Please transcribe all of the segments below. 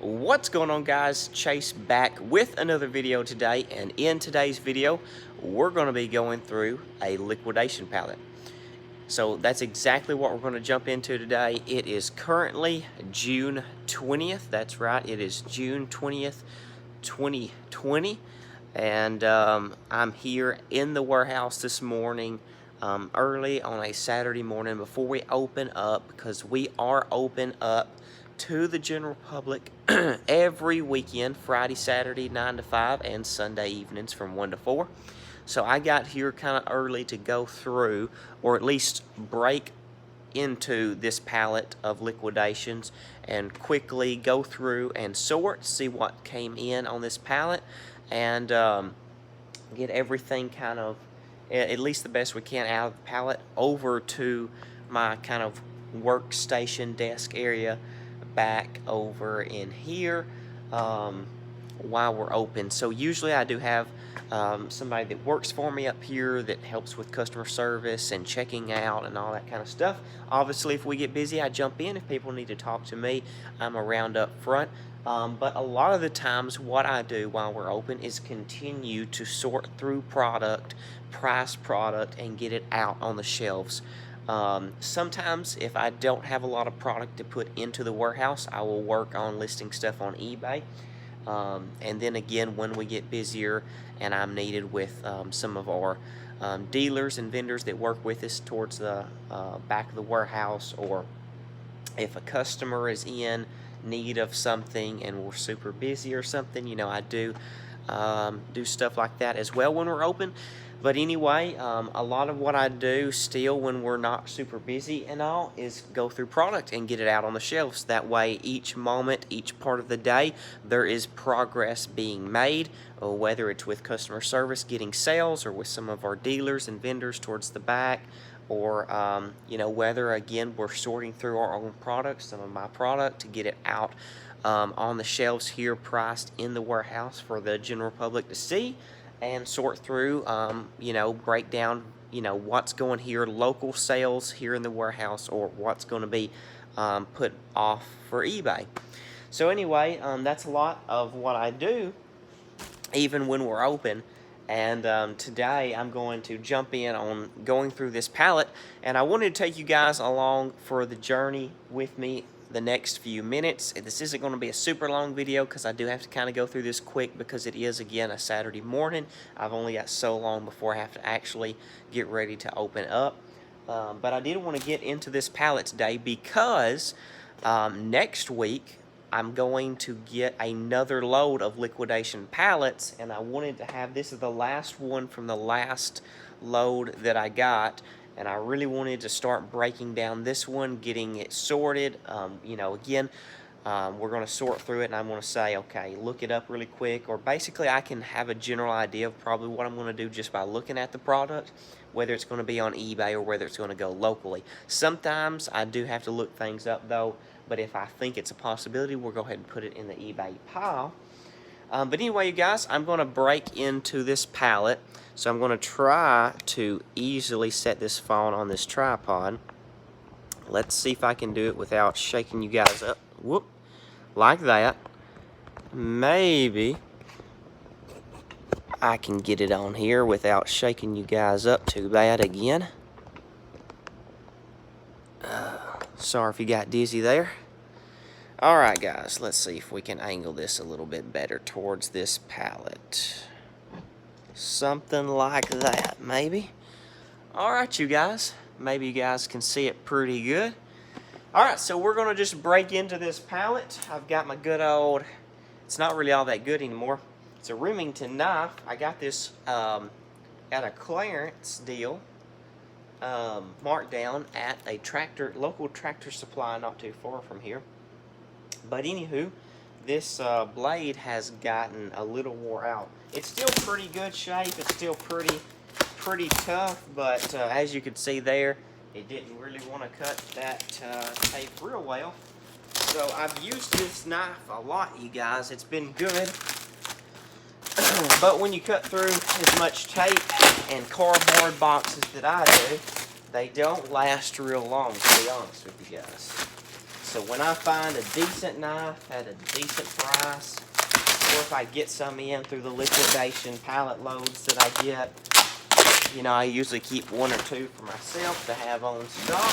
What's going on, guys? Chase back with another video today, and in today's video we're going to be going through a liquidation pallet. So that's exactly what we're going to jump into today. It is currently June 20th. That's right, it is June 20th 2020, and I'm here in the warehouse this morning, early on a Saturday morning before we open up, because we are open up to the general public every weekend, Friday, Saturday 9 to 5, and Sunday evenings from 1 to 4. So I got here kind of early to go through, or at least break into this pallet of liquidations and quickly go through and sort, see what came in on this pallet, and get everything kind of, at least the best we can, out of the pallet over to my kind of workstation desk area back over in here while we're open. So usually I do have somebody that works for me up here that helps with customer service and checking out and all that kind of stuff. Obviously, if we get busy, I jump in. If people need to talk to me, I'm around up front. But a lot of the times what I do while we're open is continue to sort through product, price product, and get it out on the shelves. Sometimes if I don't have a lot of product to put into the warehouse, I will work on listing stuff on eBay. And then again, when we get busier and I'm needed with some of our dealers and vendors that work with us towards the back of the warehouse, or if a customer is in need of something and we're super busy or something, you know, I do stuff like that as well when we're open. But anyway, a lot of what I do still when we're not super busy and all is go through product and get it out on the shelves. That way, each moment, each part of the day, there is progress being made, whether it's with customer service, getting sales, or with some of our dealers and vendors towards the back, or you know, whether again we're sorting through our own products, some of my product, to get it out on the shelves here, priced in the warehouse for the general public to see and sort through, you know, break down, you know, what's going here, local sales here in the warehouse, or what's going to be put off for eBay. So anyway, that's a lot of what I do even when we're open. And today I'm going to jump in on going through this pallet, and I wanted to take you guys along for the journey with me the next few minutes. This isn't going to be a super long video because I do have to kind of go through this quick, because it is again a Saturday morning. I've only got so long before I have to actually get ready to open up, but I did want to get into this pallet today because next week I'm going to get another load of liquidation pallets, and I wanted to have, this is the last one from the last load that I got, and I really wanted to start breaking down this one, getting it sorted. You know, again, we're going to sort through it, and I'm going to say, okay, look it up really quick, or basically I can have a general idea of probably what I'm going to do just by looking at the product, whether it's going to be on eBay or whether it's going to go locally. Sometimes I do have to look things up though, but if I think it's a possibility, we'll go ahead and put it in the eBay pile. But anyway, you guys, I'm going to break into this pallet. So I'm going to try to easily set this phone on this tripod. Let's see if I can do it without shaking you guys up. Whoop, like that. Maybe I can get it on here without shaking you guys up too bad again. Sorry if you got dizzy there. Alright guys, let's see if we can angle this a little bit better towards this pallet. Something like that, maybe. Alright, you guys. Maybe you guys can see it pretty good. Alright, so we're going to just break into this pallet. I've got my good old, it's not really all that good anymore. It's a Remington knife. I got this at a clearance deal, marked down at a local tractor supply not too far from here. But anywho, this blade has gotten a little wore out. It's still pretty good shape. It's still pretty tough, but as you can see there, it didn't really want to cut that tape real well. So I've used this knife a lot, you guys. It's been good. But when you cut through as much tape and cardboard boxes that I do, they don't last real long, to be honest with you guys. So when I find a decent knife at a decent price, or if I get some in through the liquidation pallet loads that I get, you know, I usually keep 1 or 2 for myself to have on stock.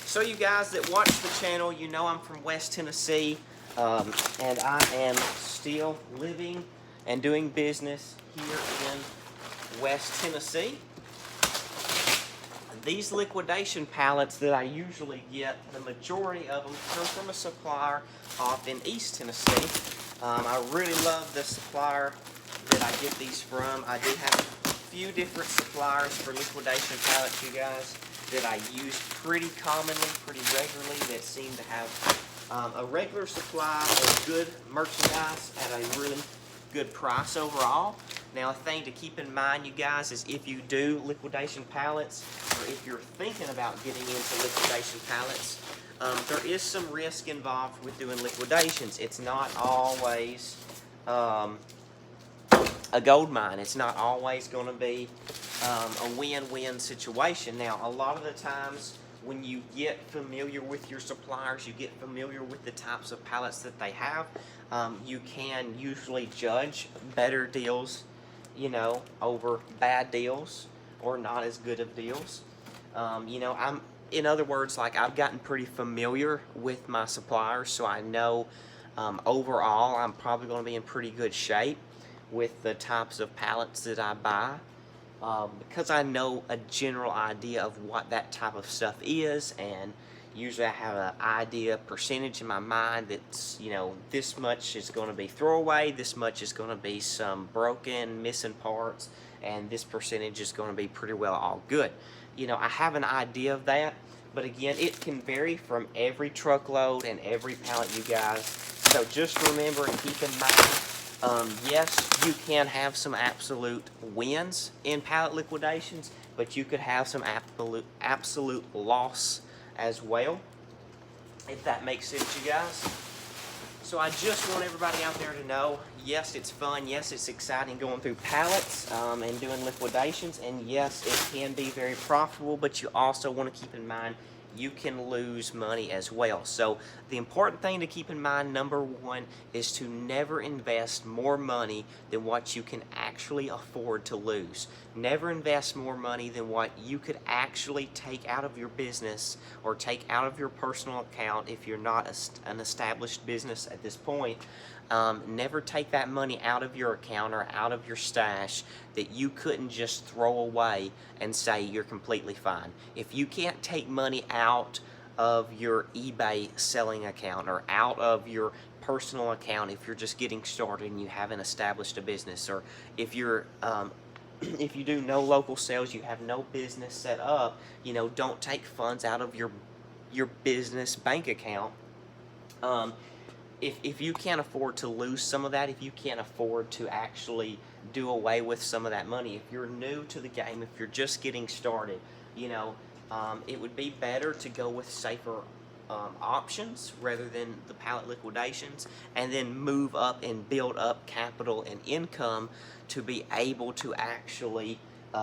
So you guys that watch the channel, you know I'm from West Tennessee, and I am still living and doing business here in West Tennessee. These liquidation pallets that I usually get, the majority of them come from a supplier off in East Tennessee. I really love the supplier that I get these from. I do have a few different suppliers for liquidation pallets, you guys, that I use pretty commonly, pretty regularly, that seem to have a regular supply of good merchandise at a really good price overall. Now, a thing to keep in mind, you guys, is if you do liquidation pallets, or if you're thinking about getting into liquidation pallets, there is some risk involved with doing liquidations. It's not always a gold mine. It's not always going to be a win-win situation. Now, a lot of the times when you get familiar with your suppliers, you get familiar with the types of pallets that they have, you can usually judge better deals, you know, over bad deals or not as good of deals. You know, in other words, like, I've gotten pretty familiar with my suppliers, so I know overall I'm probably going to be in pretty good shape with the types of pallets that I buy, because I know a general idea of what that type of stuff is, and usually I have an idea percentage in my mind that's, you know, this much is going to be throwaway, this much is going to be some broken, missing parts, and this percentage is going to be pretty well all good. You know, I have an idea of that, but again, it can vary from every truckload and every pallet, you guys. So just remember and keep in mind, yes, you can have some absolute wins in pallet liquidations, but you could have some absolute loss as well, if that makes sense, you guys. So I just want everybody out there to know, yes, it's fun, yes, it's exciting going through pallets and doing liquidations, and yes, it can be very profitable, but you also want to keep in mind you can lose money as well. So the important thing to keep in mind, number one, is to never invest more money than what you can actually afford to lose. Never invest more money than what you could actually take out of your business or take out of your personal account if you're not an established business at this point. Never take that money out of your account or out of your stash that you couldn't just throw away and say you're completely fine. If you can't take money out of your eBay selling account or out of your personal account if you're just getting started and you haven't established a business, or if you're if you do no local sales, you have no business set up, you know, don't take funds out of your business bank account. If you can't afford to lose some of that, if you can't afford to actually do away with some of that money, if you're new to the game, if you're just getting started, you know, it would be better to go with safer options rather than the pallet liquidations, and then move up and build up capital and income to be able to actually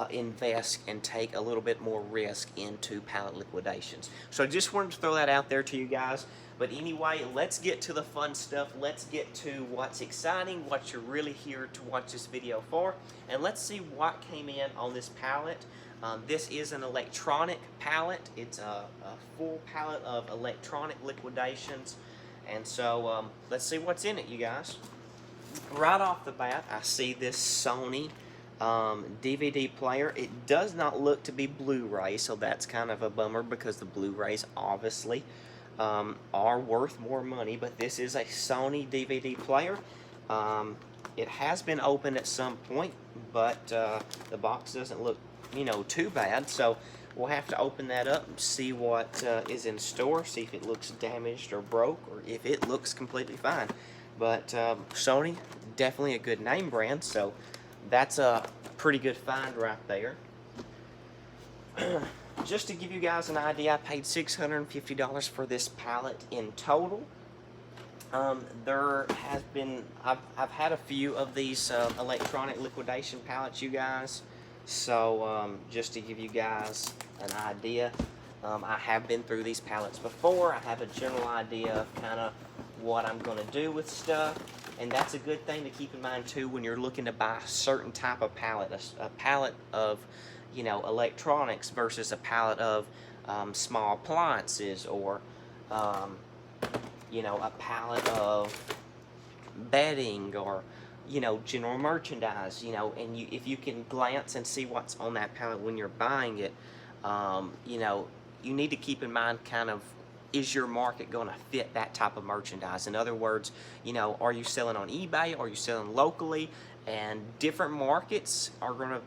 invest and take a little bit more risk into pallet liquidations. So I just wanted to throw that out there to you guys. But anyway, let's get to the fun stuff. Let's get to what's exciting, what you're really here to watch this video for. And let's see what came in on this pallet. This is an electronic pallet. It's a full pallet of electronic liquidations. And so let's see what's in it, you guys. Right off the bat, I see this Sony DVD player. It does not look to be Blu-ray, so that's kind of a bummer because the Blu-rays obviously are worth more money, but this is a Sony DVD player. It has been opened at some point, but the box doesn't look, you know, too bad, so we'll have to open that up and see what is in store, see if it looks damaged or broke, or if it looks completely fine. But Sony, definitely a good name brand, so that's a pretty good find right there. Just to give you guys an idea, I paid $650 for this pallet in total. There has been, I've had a few of these electronic liquidation pallets, you guys. So just to give you guys an idea. I have been through these pallets before. I have a general idea of kind of what I'm going to do with stuff. And that's a good thing to keep in mind too when you're looking to buy a certain type of pallet. A pallet of, you know, electronics versus a pallet of small appliances, or you know, a pallet of bedding, or, you know, general merchandise, you know. And if you can glance and see what's on that pallet when you're buying it, you know, you need to keep in mind kind of, is your market going to fit that type of merchandise? In other words, you know, are you selling on eBay? Are you selling locally? And different markets are going to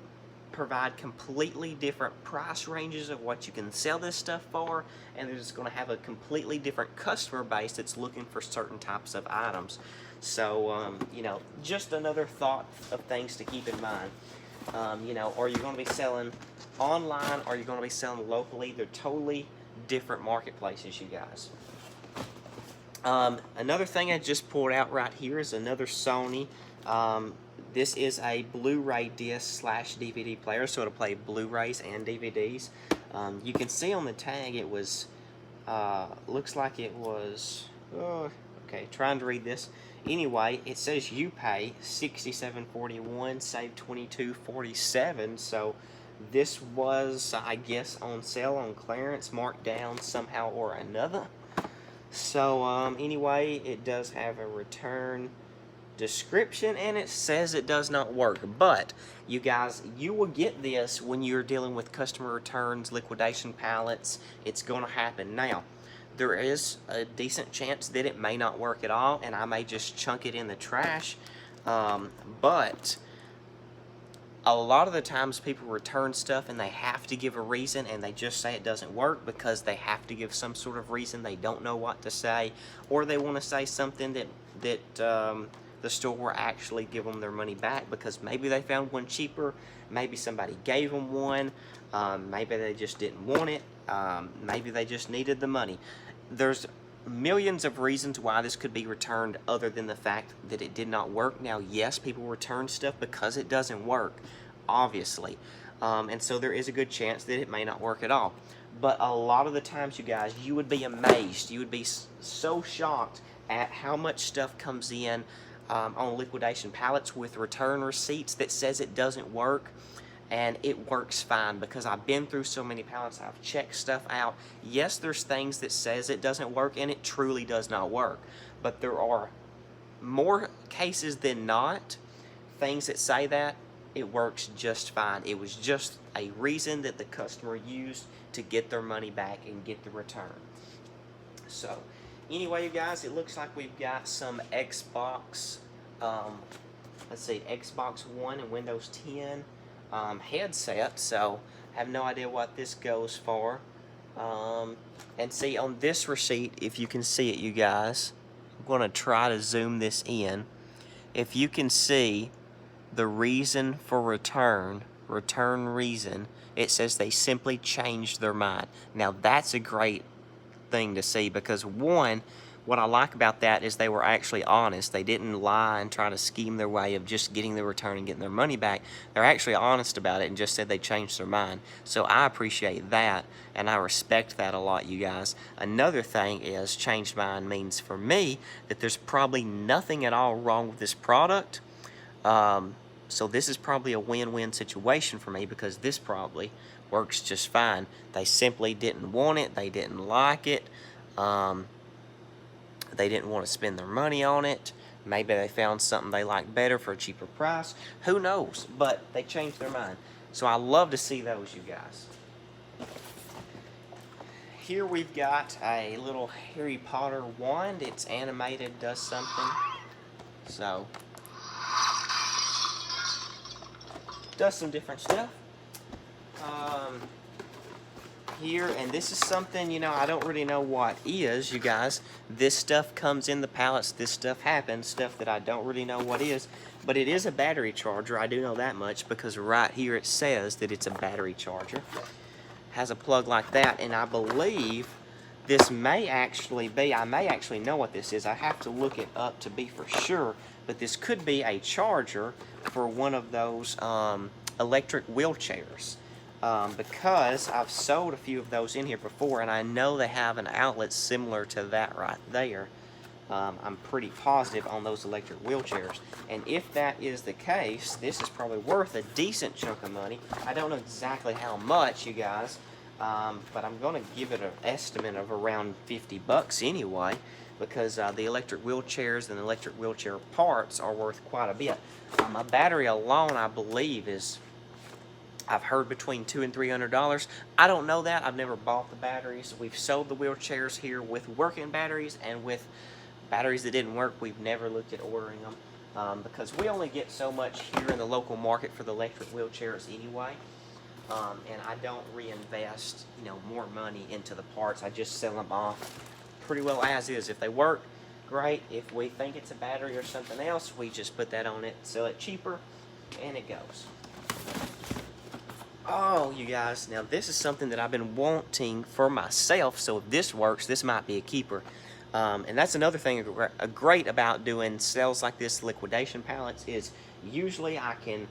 provide completely different price ranges of what you can sell this stuff for, and they're just going to have a completely different customer base that's looking for certain types of items. So, you know, just another thought of things to keep in mind. You know, are you going to be selling online? Or are you going to be selling locally? They're totally different marketplaces, you guys. Another thing I just pulled out right here is another Sony. This is a Blu-ray disc / DVD player, so it'll play Blu-rays and DVDs. You can see on the tag it was, looks like it was, okay, trying to read this. Anyway, it says you pay $67.41, save $22.47. So this was, I guess, on sale, on clearance, marked down somehow or another. So anyway, it does have a return description, and it says it does not work. But you guys, you will get this when you're dealing with customer returns, liquidation pallets. It's going to happen. Now, there is a decent chance that it may not work at all, and I may just chunk it in the trash. But a lot of the times people return stuff and they have to give a reason, and they just say it doesn't work because they have to give some sort of reason. They don't know what to say, or they want to say something that the store will actually give them their money back because maybe they found one cheaper, maybe somebody gave them one, maybe they just didn't want it, maybe they just needed the money. There's millions of reasons why this could be returned other than the fact that it did not work. Now, yes, people return stuff because it doesn't work, obviously, and so there is a good chance that it may not work at all. But a lot of the times, you guys, you would be amazed, you would be so shocked at how much stuff comes in on liquidation pallets with return receipts that says it doesn't work, and it works fine because I've been through so many pallets. I've checked stuff out. Yes, there's things that says it doesn't work, and it truly does not work, but there are more cases than not things that say that it works just fine. It was just a reason that the customer used to get their money back and get the return. So anyway, you guys, it looks like we've got some Xbox, let's see, Xbox One and Windows 10 headset. So I have no idea what this goes for. And see, on this receipt, if you can see it, you guys, I'm going to try to zoom this in. If you can see the reason for return reason, it says they simply changed their mind. Now, that's a great thing to see because, one, what I like about that is they were actually honest. They didn't lie and try to scheme their way of just getting the return and getting their money back. They're actually honest about it and just said they changed their mind. So I appreciate that, and I respect that a lot, you guys. Another thing is, changed mind means for me that there's probably nothing at all wrong with this product. So this is probably a win-win situation for me because this probably works just fine. They simply didn't want it. They didn't like it. They didn't want to spend their money on it. Maybe they found something they like better for a cheaper price. Who knows? But they changed their mind. So I love to see those, you guys. Here we've got a little Harry Potter wand. It's animated, does something. So, does some different stuff. Here, and this is something, you know, I don't really know what is, you guys. This stuff comes in the pallets. This stuff happens, stuff that I don't really know what is. But it is a battery charger. I do know that much because right here it says that it's a battery charger. Has a plug like that, and I believe this may actually be, I may actually know what this is. I have to look it up to be for sure, but this could be a charger for one of those electric wheelchairs. because I've sold a few of those in here before, and I know they have an outlet similar to that right there. I'm pretty positive on those electric wheelchairs. And if that is the case, this is probably worth a decent chunk of money. I don't know exactly how much, you guys, but I'm going to give it an estimate of around 50 bucks anyway, because the electric wheelchairs and the electric wheelchair parts are worth quite a bit. A battery alone, I believe, is, I've heard, between $200 and $300. I don't know that. I've never bought the batteries. We've sold the wheelchairs here with working batteries, and with batteries that didn't work, we've never looked at ordering them, because we only get so much here in the local market for the electric wheelchairs anyway. And I don't reinvest, more money into the parts. I just sell them off pretty well as is. If they work, great. If we think it's a battery or something else, we just put that on it, sell it cheaper, and it goes. Oh, you guys, now this is something that I've been wanting for myself, so if this works, this might be a keeper. And that's another thing great about doing sales like this, liquidation pallets, is usually I can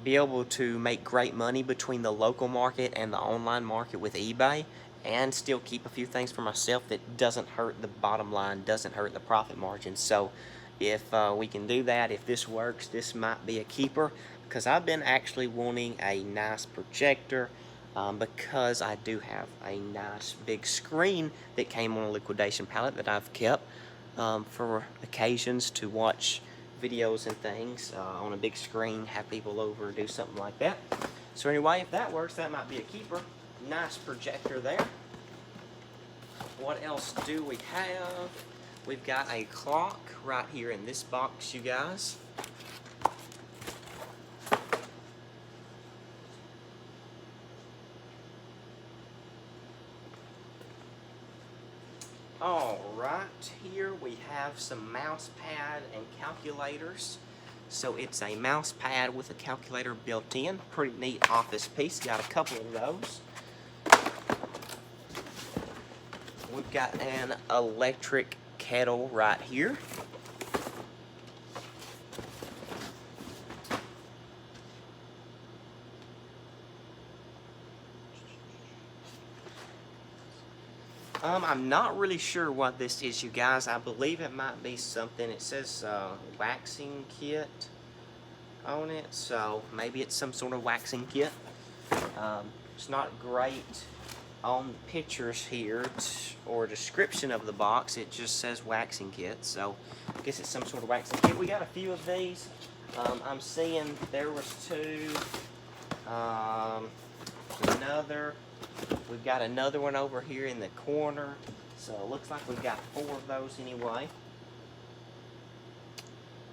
be able to make great money between the local market and the online market with eBay, and still keep a few things for myself that doesn't hurt the bottom line, doesn't hurt the profit margin. So if we can do that, if this works, this might be a keeper, because I've been actually wanting a nice projector, because I do have a nice big screen that came on a liquidation pallet that I've kept for occasions to watch videos and things on a big screen, have people over, do something like that. So anyway, if that works, that might be a keeper. Nice projector there. What else do we have? We've got a clock right here in this box, you guys. Alright, here we have some mouse pad and calculators. So it's a mouse pad with a calculator built in. Pretty neat office piece. Got a couple of those. We've got an electric kettle right here. I'm not really sure what this is, you guys. I believe it might be something. It says waxing kit on it, so maybe it's some sort of waxing kit. It's not great on the pictures here or description of the box. It just says waxing kit, so I guess it's some sort of waxing kit. We got a few of these. I'm seeing there was two. We've got another one over here in the corner, so it looks like we've got 4 of those anyway.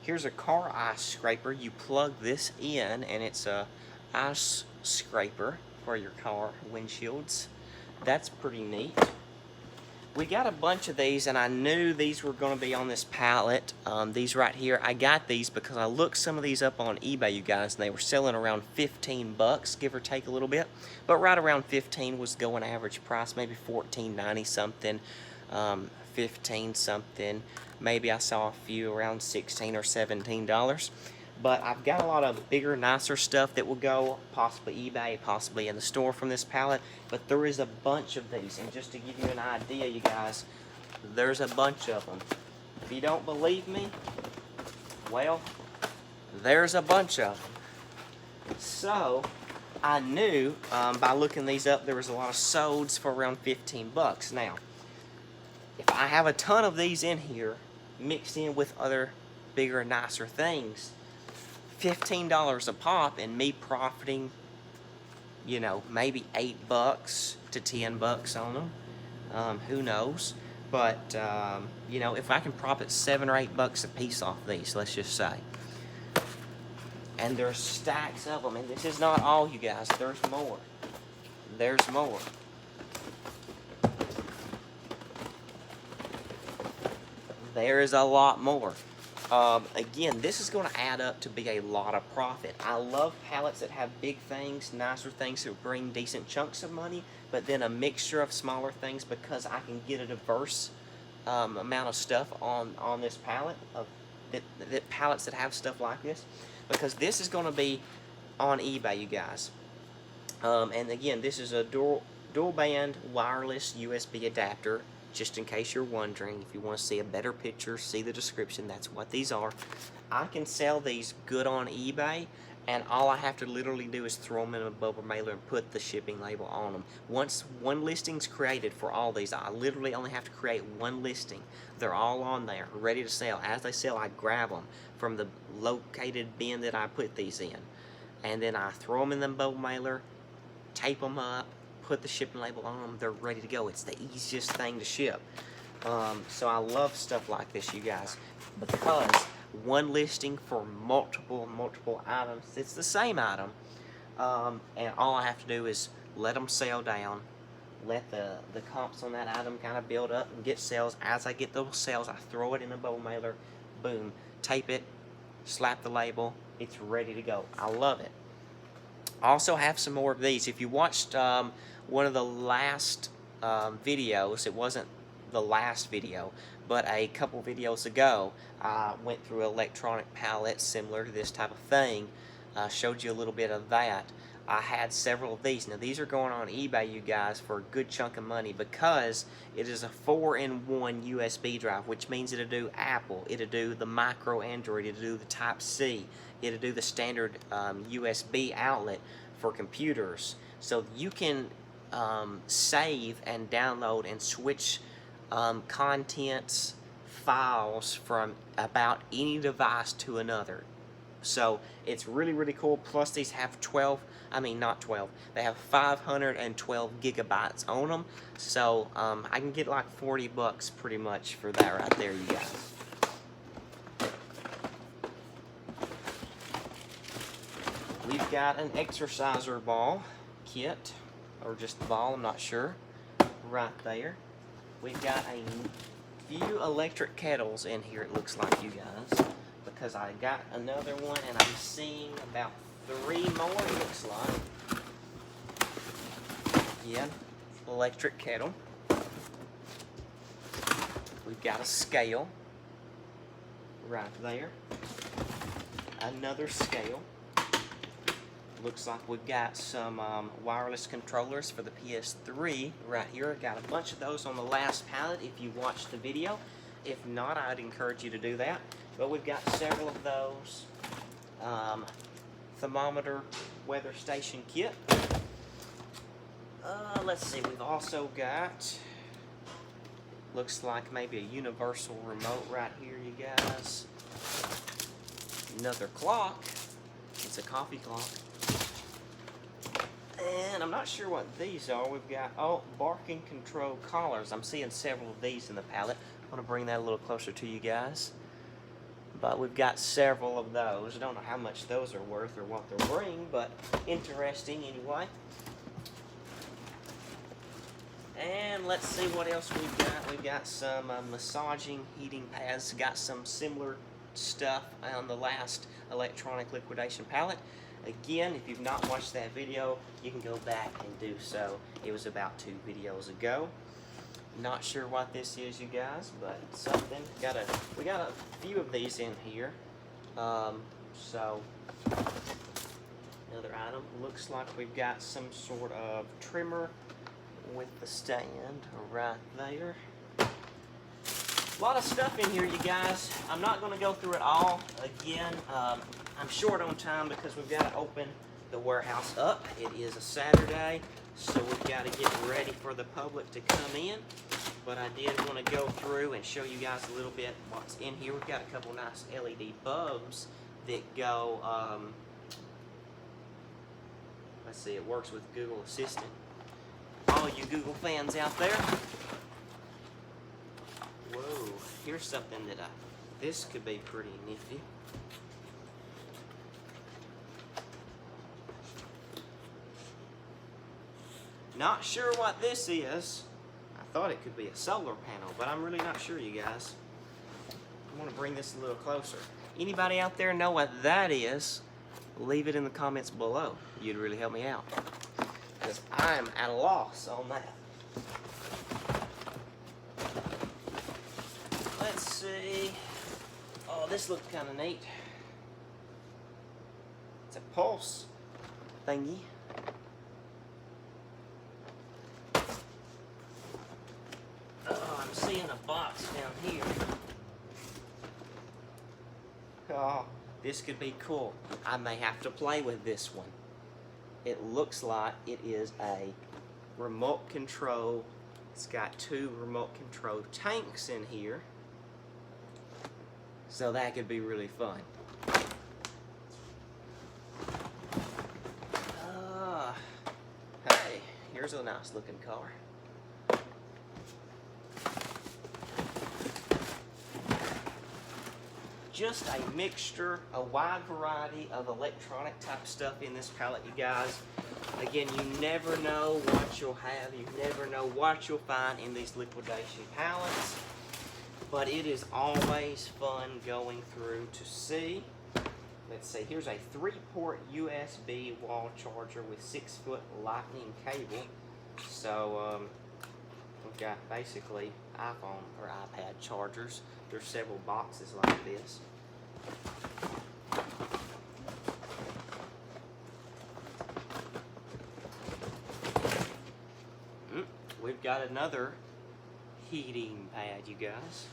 Here's a car ice scraper. You plug this in and it's a ice scraper for your car windshields. That's pretty neat. We got a bunch of these, and I knew these were going to be on this pallet. These right here, I got these because I looked some of these up on eBay, you guys, and they were selling around 15 bucks, give or take a little bit. But right around 15 was going average price, maybe 14.90 something, 15 something. Maybe I saw a few around $16 or $17. But I've got a lot of bigger, nicer stuff that will go, possibly eBay, possibly in the store from this pallet. But there is a bunch of these, and just to give you an idea, you guys, there's a bunch of them. If you don't believe me, well, there's a bunch of them. So I knew by looking these up, there was a lot of solds for around 15 bucks. Now, if I have a ton of these in here, mixed in with other bigger, nicer things, $15 a pop, and me profiting, maybe 8 bucks to 10 bucks on them. Who knows? But, if I can profit 7 or 8 bucks a piece off these, let's just say. And there's stacks of them, and this is not all, you guys. There's more. There's more. There is a lot more. Again, this is going to add up to be a lot of profit. I love pallets that have big things, nicer things that bring decent chunks of money, but then a mixture of smaller things, because I can get a diverse amount of stuff on this pallet, that pallets that have stuff like this, because this is going to be on eBay, you guys. And again, this is a dual band wireless USB adapter, just in case you're wondering. If you want to see a better picture, see the description, that's what these are. I can sell these good on eBay, and all I have to literally do is throw them in a bubble mailer and put the shipping label on them. Once one listing's created for all these, I literally only have to create one listing. They're all on there, ready to sell. As they sell, I grab them from the located bin that I put these in, and then I throw them in the bubble mailer, tape them up, put the shipping label on them, they're ready to go. It's the easiest thing to ship. So I love stuff like this, you guys, because one listing for multiple items. It's the same item, and all I have to do is let them sell down, let the comps on that item kind of build up and get sales. As I get those sales, I throw it in a bubble mailer, boom, tape it, slap the label, it's ready to go. I love it. I also have some more of these. If you watched one of the last videos, it wasn't the last video, but a couple videos ago, I went through electronic pallets similar to this type of thing. Showed you a little bit of that. I had several of these. Now these are going on eBay, you guys, for a good chunk of money, because it is a 4-in-1 USB drive, which means it'll do Apple, it'll do the micro Android, it'll do the Type-C, it'll do the standard USB outlet for computers. So you can save and download and switch contents, files from about any device to another. So it's really cool. Plus these have they have 512 gigabytes on them. So I can get like 40 bucks pretty much for that right there, you guys. We've got an exerciser ball kit, or just the ball, I'm not sure, right there. We've got a few electric kettles in here, it looks like, you guys, because I got another one and I'm seeing about 3 more, it looks like. Yeah, electric kettle. We've got a scale right there. Another scale. Looks like we've got some wireless controllers for the PS3 right here. Got a bunch of those on the last pallet if you watched the video. If not, I'd encourage you to do that. But we've got several of those. Thermometer weather station kit. Let's see, we've also got, looks like maybe a universal remote right here, you guys. Another clock. It's a coffee clock. And I'm not sure what these are. We've got, barking control collars. I'm seeing several of these in the pallet. I want to bring that a little closer to you guys. But we've got several of those. I don't know how much those are worth or what they'll bring, but interesting anyway. And let's see what else we've got. We've got some massaging heating pads. Got some similar stuff on the last electronic liquidation pallet. Again, if you've not watched that video, you can go back and do so. It was about 2 videos ago. Not sure what this is, you guys, but something. We got a few of these in here. So another item. Looks like we've got some sort of trimmer with the stand right there. A lot of stuff in here, you guys. I'm not going to go through it all. Again, I'm short on time because we've got to open the warehouse up. It is a Saturday, so we've got to get ready for the public to come in. But I did want to go through and show you guys a little bit what's in here. We've got a couple nice LED bulbs that go, let's see, it works with Google Assistant. All you Google fans out there. Whoa, here's something that this could be pretty nifty. Not sure what this is. I thought it could be a solar panel, but I'm really not sure, you guys. I want to bring this a little closer. Anybody out there know what that is? Leave it in the comments below. You'd really help me out, because I'm at a loss on that. Let's see. Oh, this looks kind of neat. It's a pulse thingy. in a box down here. Oh, this could be cool. I may have to play with this one. It looks like it is a remote control. It's got 2 remote control tanks in here. So that could be really fun. Hey, here's a nice looking car. Just a mixture, a wide variety of electronic type stuff in this pallet, you guys. Again, you never know what you'll have. You never know what you'll find in these liquidation pallets. But it is always fun going through to see. Let's see, here's a 3-port USB wall charger with 6-foot lightning cable. So, we've got basically iPhone or iPad chargers. There's several boxes like this. We've got another heating pad, you guys.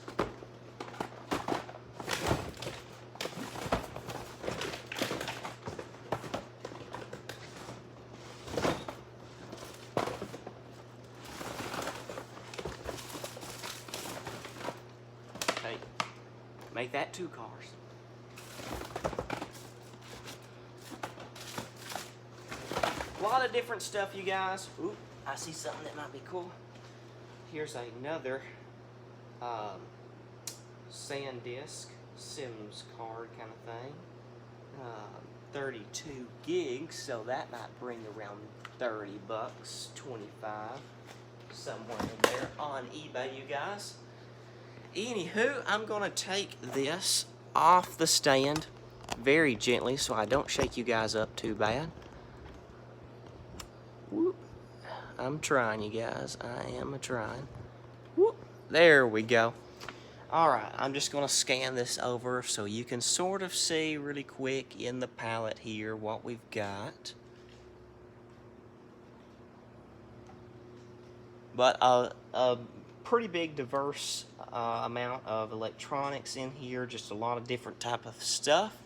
Hey, make that 2 cars. A lot of different stuff, you guys. Ooh, I see something that might be cool. Here's another SanDisk Sims card kind of thing. 32 gigs, so that might bring around 30 bucks, 25, somewhere in there on eBay, you guys. Anywho, I'm gonna take this off the stand very gently so I don't shake you guys up too bad. Whoop. I'm trying, you guys. I am trying. Whoop. There we go. Alright, I'm just going to scan this over so you can sort of see really quick in the palette here what we've got. But a pretty big diverse amount of electronics in here, just a lot of different type of stuff.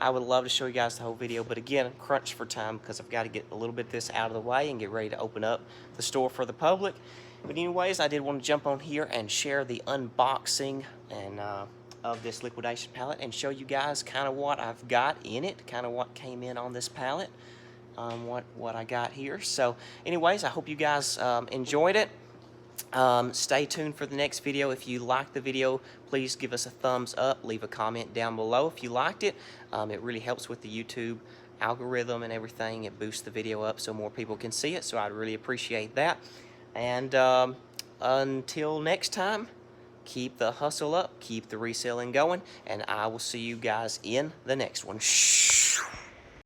I would love to show you guys the whole video, but again, I'm crunched for time because I've got to get a little bit of this out of the way and get ready to open up the store for the public. But anyways, I did want to jump on here and share the unboxing and of this liquidation pallet and show you guys kind of what I've got in it, kind of what came in on this pallet, what I got here. So anyways, I hope you guys enjoyed it. Stay tuned for the next video. If you liked the video, please give us a thumbs up, leave a comment down below if you liked it. It really helps with the YouTube algorithm and everything. It boosts the video up so more people can see it, so I'd really appreciate that. And until next time, keep the hustle up, keep the reselling going, and I will see you guys in the next one. Shh.